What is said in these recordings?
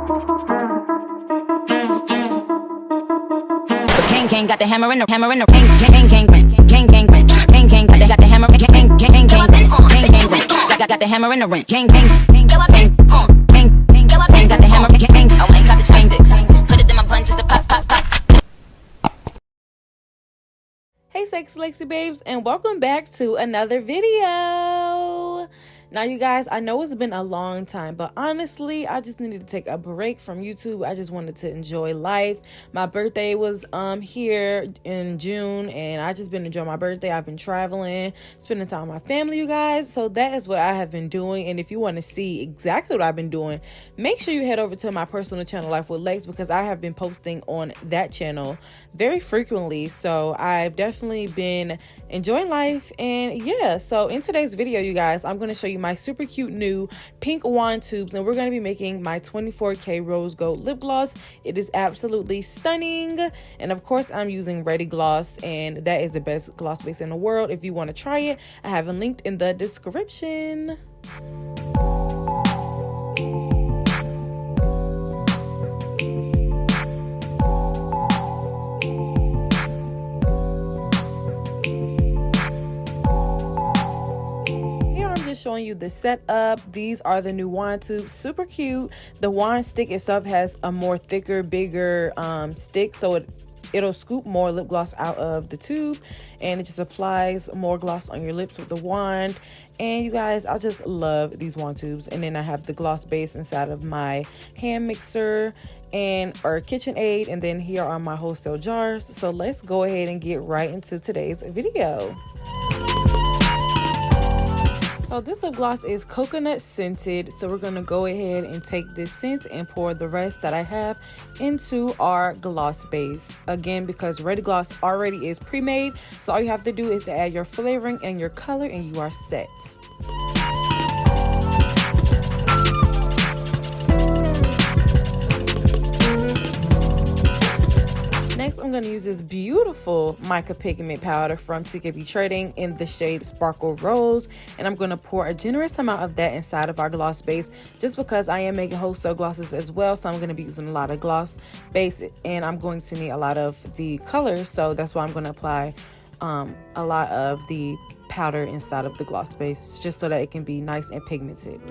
King got the hammer in the king got the hammer got the hammer in the ring king got the hammer I ain't got the chain dicks put it in my punches to pop. Hey sexy Lexy babes, and welcome back to another video. Now you guys, I know it's been a long time, but honestly I just needed to take a break from YouTube. I just wanted to enjoy life. My birthday was here in June, and I just been enjoying my birthday. I've been traveling, spending time with my family, you guys. So that is what I have been doing, and if you want to see exactly what I've been doing, make sure you head over to my personal channel, Life with Lex, because I have been posting on that channel very frequently. So I've definitely been enjoying life. And yeah, so in today's video, you guys, I'm going to show you my super cute new pink wand tubes, and we're going to be making my 24K rose gold lip gloss. It is absolutely stunning, and of course I'm using Ready Gloss, and that is the best gloss base in the world. If you want to try it, I have it linked in the description. Showing you the setup. These are the new wand tubes, super cute. The wand stick itself has a more thicker, bigger stick, so it'll scoop more lip gloss out of the tube, and it just applies more gloss on your lips with the wand. And you guys, I just love these wand tubes. And then I have the gloss base inside of my hand mixer and our KitchenAid, and then here are my wholesale jars. So let's go ahead and get right into today's video. So this lip gloss is coconut scented, so we're going to go ahead and take this scent and pour the rest that I have into our gloss base. Again, because Ready Gloss already is pre-made, so all you have to do is to add your flavoring and your color and you are set. Next, I'm going to use this beautiful mica pigment powder from TKB Trading in the shade Sparkle Rose, and I'm going to pour a generous amount of that inside of our gloss base, just because I am making wholesale glosses as well. So I'm going to be using a lot of gloss base, and I'm going to need a lot of the colors, so that's why I'm going to apply a lot of the powder inside of the gloss base, just so that it can be nice and pigmented.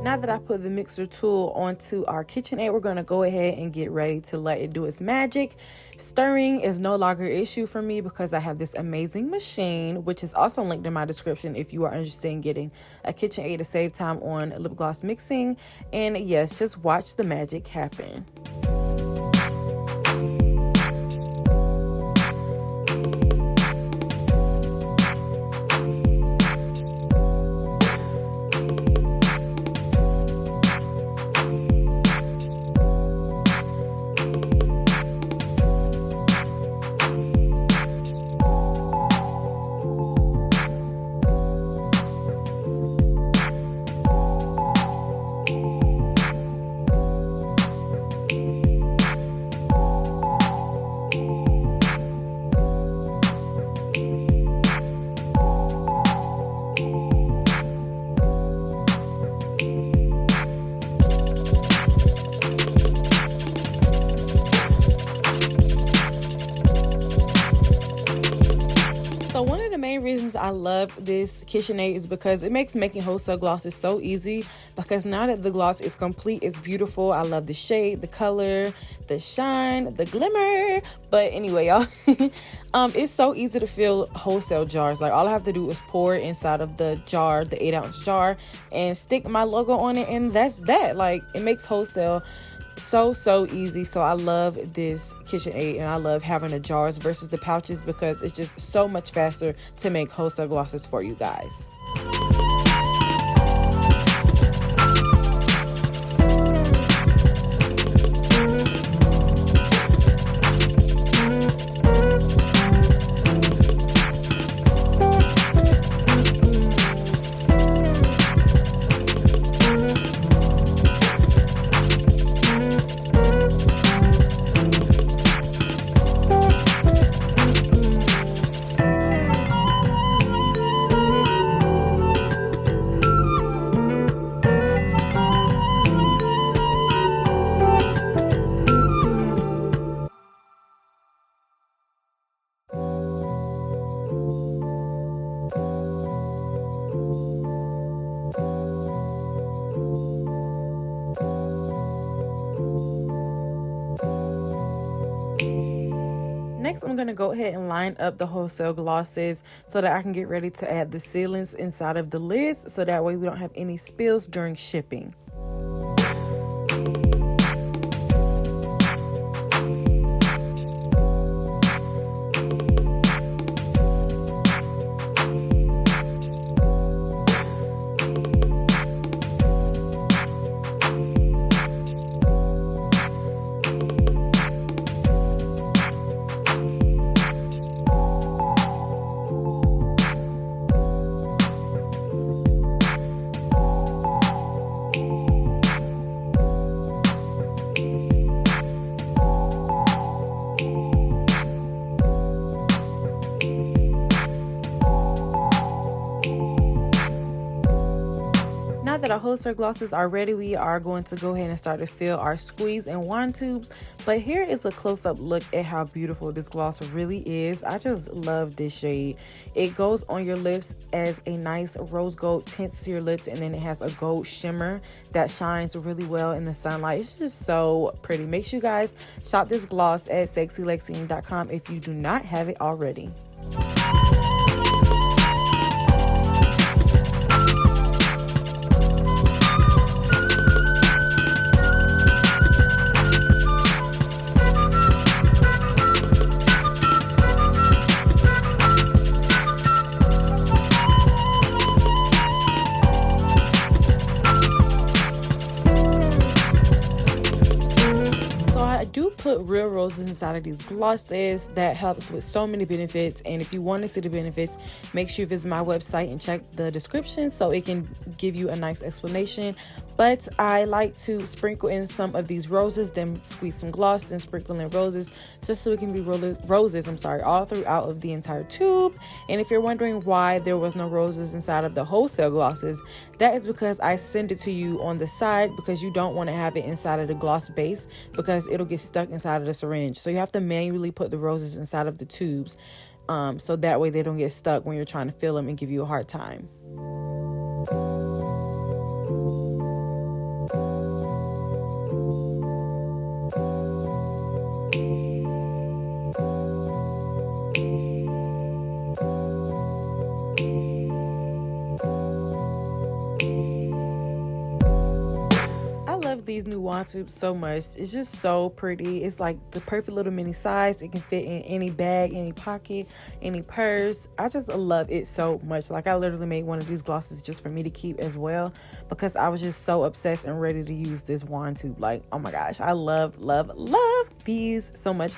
Now that I put the mixer tool onto our KitchenAid, we're going to go ahead and get ready to let it do its magic. Stirring is no longer an issue for me because I have this amazing machine, which is also linked in my description if you are interested in getting a KitchenAid to save time on lip gloss mixing. And yes, just watch the magic happen. So one of the main reasons I love this KitchenAid is because it makes making wholesale glosses so easy, because now that the gloss is complete, it's beautiful. I love the shade, the color, the shine, the glimmer. But anyway, y'all, it's so easy to fill wholesale jars. Like, all I have to do is pour it inside of the jar, the 8-ounce jar, and stick my logo on it, and that's that. Like, it makes wholesale so easy. So I love this KitchenAid, and I love having the jars versus the pouches, because it's just so much faster to make wholesale glosses for you guys. Next, I'm going to go ahead and line up the wholesale glosses so that I can get ready to add the sealants inside of the lids, so that way we don't have any spills during shipping. Now that our wholesale glosses are ready, we are going to go ahead and start to fill our squeeze and wand tubes. But here is a close-up look at how beautiful this gloss really is. I just love this shade. It goes on your lips as a nice rose gold tint to your lips, and then it has a gold shimmer that shines really well in the sunlight. It's just so pretty. Make sure you guys shop this gloss at xoxo if you do not have it already. Do put real roses inside of these glosses. That helps with so many benefits, and if you want to see the benefits, make sure you visit my website and check the description so it can give you a nice explanation. But I like to sprinkle in some of these roses, then squeeze some gloss and sprinkle in roses, just so it can be roses all throughout of the entire tube. And if you're wondering why there was no roses inside of the wholesale glosses, that is because I send it to you on the side, because you don't want to have it inside of the gloss base, because it'll get stuck inside of the syringe. So you have to manually put the roses inside of the tubes, so that way they don't get stuck when you're trying to fill them and give you a hard time. These new wand tubes so much. It's just so pretty. It's like the perfect little mini size. It can fit in any bag, any pocket, any purse. I just love it so much. Like, I literally made one of these glosses just for me to keep as well, because I was just so obsessed and ready to use this wand tube. Like, oh my gosh, I love these so much.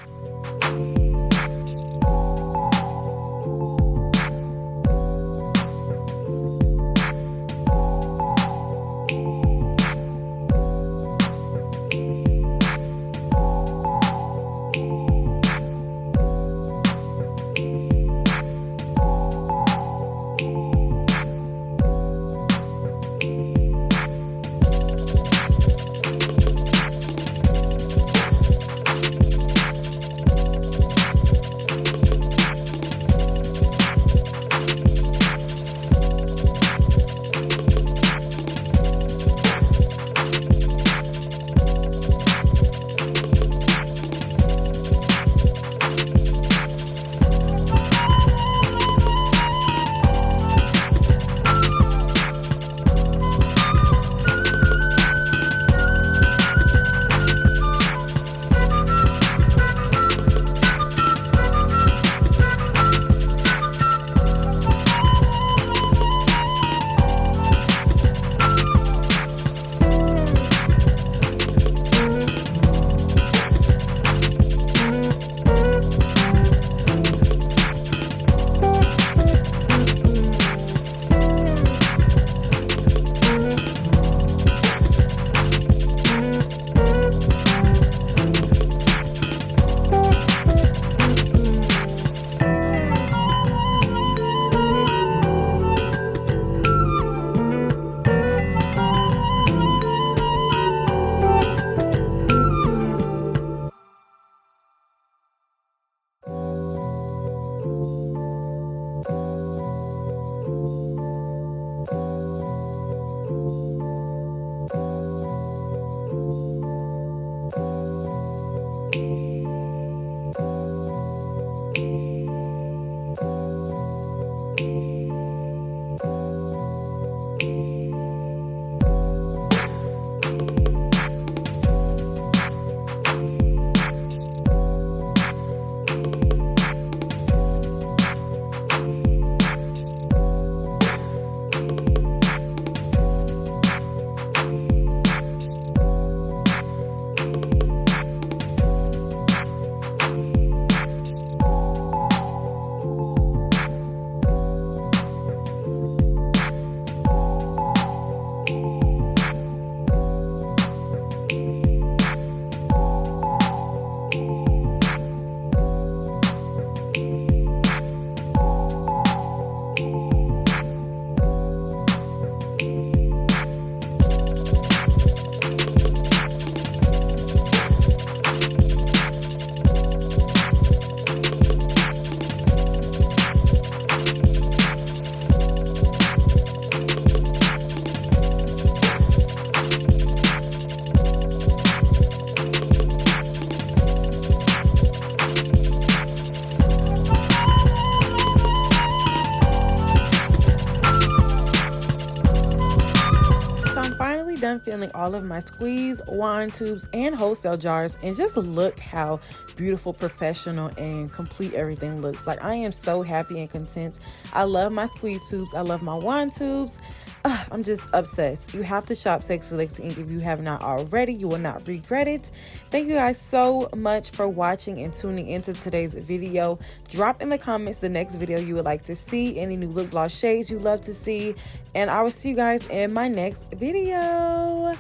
refilling all of my squeeze, wine tubes, and wholesale jars. And just look how beautiful, professional, and complete everything looks. Like, I am so happy and content. I love my squeeze tubes. I love my wine tubes. I'm just obsessed. You have to shop Sexy Lexy Inc. if you have not already. You will not regret it. Thank you guys so much for watching and tuning into today's video. Drop in the comments the next video you would like to see, any new lip gloss shades you love to see, and I will see you guys in my next video.